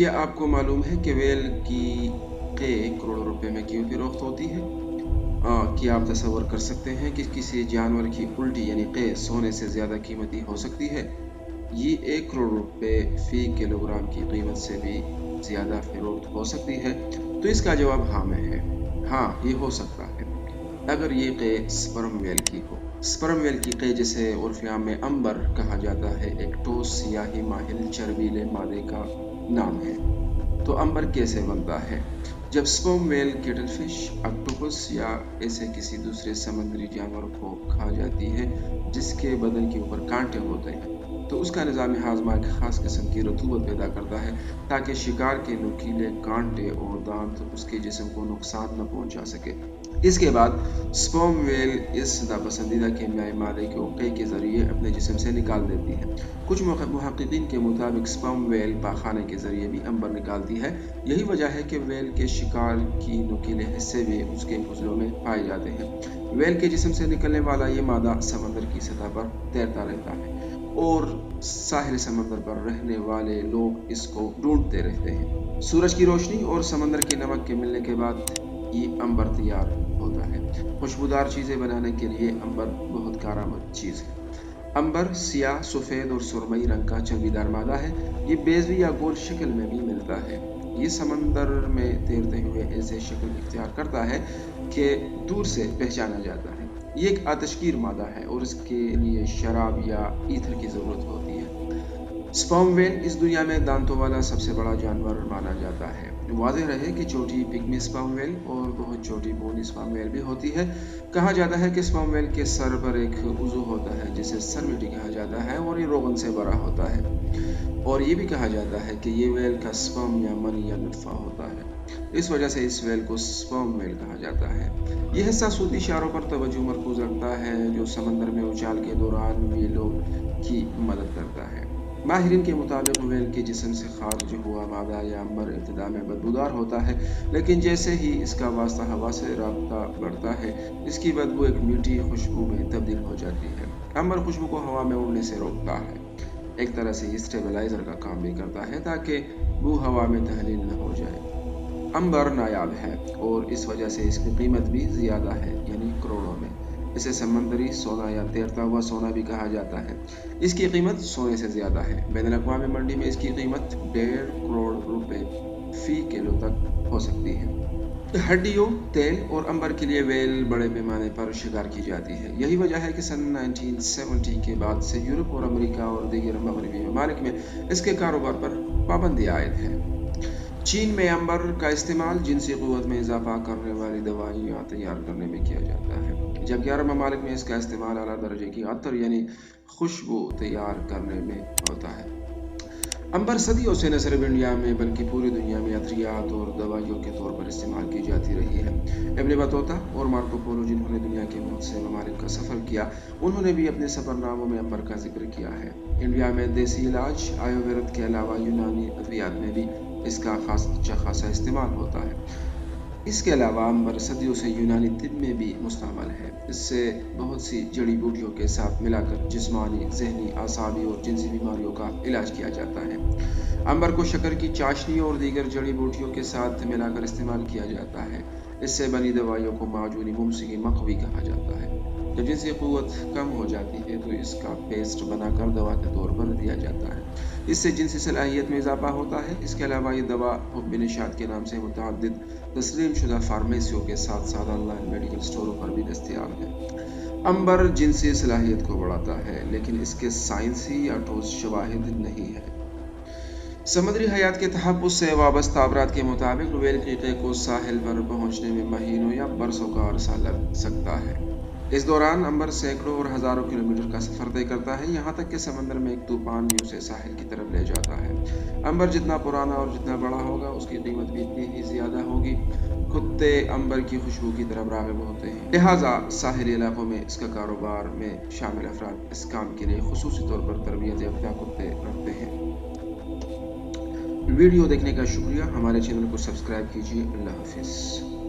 क्या आपको मालूम है कि व्हेल की करोड़ों रुपए में क्यों फरोख्त होती है? क्या आप तसव्वुर कर सकते हैं कि किसी जानवर की उल्टी यानी सोने से ज़्यादा कीमती हो सकती है? ये 1 करोड़ रुपए फ़ी किलोग्राम की कीमत से भी ज़्यादा फरोख्त हो सकती है। तो इसका जवाब हाँ में है। हाँ, ये हो सकता है अगर ये स्पर्म व्हेल की हो। स्पर्म व्हेल की जिसे उर्फ़ियाम में अंबर कहा जाता है, एक ठोस सियाही माहिल चर्बीले मादे का नाम है। तो अंबर कैसे बनता है? जब स्पर्म व्हेल केटलफिश, ऑक्टोपस या ऐसे किसी दूसरे समुद्री जानवर को खा जाती है जिसके बदन के ऊपर कांटे होते हैं, तो उसका निज़ाम हाज़मा एक ख़ास किस्म की रतूबत पैदा करता है ताकि शिकार के नुकीले कांटे और दांत उसके जिस्म को नुकसान न पहुंचा सके। इसके बाद स्पर्म व्हेल इस नापसंदीदा कीमियाई मादे को के ज़रिए अपने जिस्म से निकाल देती है। कुछ मुहक्किकीन के मुताबिक स्पर्म व्हेल पाखाने के ज़रिए भी अंबर निकालती है। यही वजह है कि व्हेल के शिकार की नुकीले हिस्से भी उसके फुजलों में पाए जाते हैं। व्हेल के जिस्म से निकलने वाला ये मादा समंदर की सतह पर तैरता रहता है और साहिल समंदर पर रहने वाले लोग इसको ढूंढते रहते हैं। सूरज की रोशनी और समंदर के नमक के मिलने के बाद ये अंबर तैयार होता है। खुशबूदार चीज़ें बनाने के लिए अंबर बहुत कारआमद चीज़ है। अंबर सियाह, सफ़ेद और सुरमई रंग का चमकीदार मादा है। ये बेज़वी या गोल शक्ल में भी मिलता है। ये समंदर में तैरते हुए ऐसे शक्ल इख्तियार करता है कि दूर से पहचाना जाता है। ये एक आतशगीर मादा है और इसके लिए शराब या ईथर की ज़रूरत होती है। स्पर्म व्हेल इस दुनिया में दांतों वाला सबसे बड़ा जानवर माना जाता है। वाज़ेह रहे कि छोटी पिग्मी स्पर्म व्हेल और बहुत छोटी बोनी स्पर्म व्हेल भी होती है। कहा जाता है कि स्पर्म व्हेल के सर पर एक उज़ू होता है जिसे सरमिटी कहा जाता है और ये रोगन से भरा होता है। और ये भी कहा जाता है कि ये व्हेल का स्पर्म या मनी या नुत्फा होता है। इस वजह से इस व्हेल को स्पर्म व्हेल कहा जाता है। यह हिस्सा सूती इशारों पर तवज्जो मरकूज रखता है जो समंदर में उछाल के दौरान व्हेलों की मदद करता है। माहिरीन के मुताबिक व्हेल के जिस्म से खारिज हुआ मादा या अंबर इब्तिदा में बदबूदार होता है, लेकिन जैसे ही इसका वास्ता हवा से राब्ता बढ़ता है, इसकी बदबू एक मीठी खुशबू में तब्दील हो जाती है। अंबर खुशबू को हवा में उड़ने से रोकता है। एक तरह से ये स्टेबलाइजर का काम भी करता है ताकि बू हवा में तहलील न हो जाए। अंबर नायाब है और इस वजह से इसकी कीमत भी ज़्यादा है, यानी करोड़ों में। इसे समंदरी सोना या तैरता हुआ सोना भी कहा जाता है। इसकी कीमत सोने से ज़्यादा है। बैनुल-अक़वामी मंडी में इसकी कीमत 1.5 करोड़ रुपए फ़ी किलो तक हो सकती है। हड्डियों, तेल और अंबर के लिए व्हेल बड़े पैमाने पर शिकार की जाती है। यही वजह है कि सन 1970 के बाद से यूरोप और अमेरिका और दीगर मगरबी ममालिक में इसके कारोबार पर पाबंदी आयद है। चीन में अंबर का इस्तेमाल जिनसी क़ुव्वत में इजाफा करने वाली दवाइयाँ तैयार करने में किया जाता है, जबकि अरब ममालिक में इसका इस्तेमाल आला दर्जे की अतर यानी खुशबू तैयार करने में होता है। अंबर सदियों से न सिर्फ इंडिया में बल्कि पूरी दुनिया में अतरियात और दवाइयों के तौर पर इस्तेमाल की जाती रही है। इब्न बतूता और मार्को पोलो जिन्होंने दुनिया के बहुत से ममालिक का सफ़र किया, उन्होंने भी अपने सफ़रनामों में अंबर का जिक्र किया है। इंडिया में देसी इलाज आयुर्वेद के अलावा यूनानी अद्वियात में भी इसका अच्छा खासा इस्तेमाल होता है। इसके अलावा अंबर सदियों से यूनानी तिब में भी मुस्तअमल है। इससे बहुत सी जड़ी बूटियों के साथ मिलाकर जिस्मानी, ज़हनी, आसाबी और जिनसी बीमारियों का इलाज किया जाता है। अंबर को शक्कर की चाशनी और दीगर जड़ी बूटियों के साथ मिलाकर इस्तेमाल किया जाता है। इससे बनी दवाइयों को माजूनी मुमसिकी मक़वी कहा जाता है। जब जिनसी क़ुव्वत कम हो जाती है तो इसका पेस्ट बनाकर दवा के तौर पर दिया जाता है। इससे जिनसी सलाहियत में इजाफा होता है। इसके अलावा ये दवा हुब्ब निशात के नाम से मुतअद्दिद तस्लीम शुदा फार्मेसियों के साथ साथ ऑनलाइन मेडिकल स्टोरों पर भी दस्तयाब है। अंबर जिनसी सलाहियत को बढ़ाता है, लेकिन इसके साइंसी या ठोस शवाहिद नहीं है। समुद्री हयात के तहफ़्फ़ुज़ से वाबस्ता अफराद के मुताबिक व्हेल की क़े को साहिल पर पहुँचने में महीनों या बरसों का अरसा लग सकता है। इस दौरान अंबर सैकड़ों और हज़ारों किलोमीटर का सफ़र तय करता है, यहाँ तक कि समंदर में एक तूफ़ान भी उसे साहिल की तरफ ले जाता है। अंबर जितना पुराना और जितना बड़ा होगा, उसकी कीमत भी इतनी ही ज़्यादा होगी। कुत्ते अंबर की खुशबू की तरफ राग़िब होते हैं, लिहाजा साहिली इलाक़ों में इसका कारोबार में शामिल अफराद इस काम के लिए खुसूसी तौर पर तरबियत याफ्ता कुत्ते रखते हैं। वीडियो देखने का शुक्रिया। हमारे चैनल को सब्सक्राइब कीजिए। अल्लाह हाफ़िज़।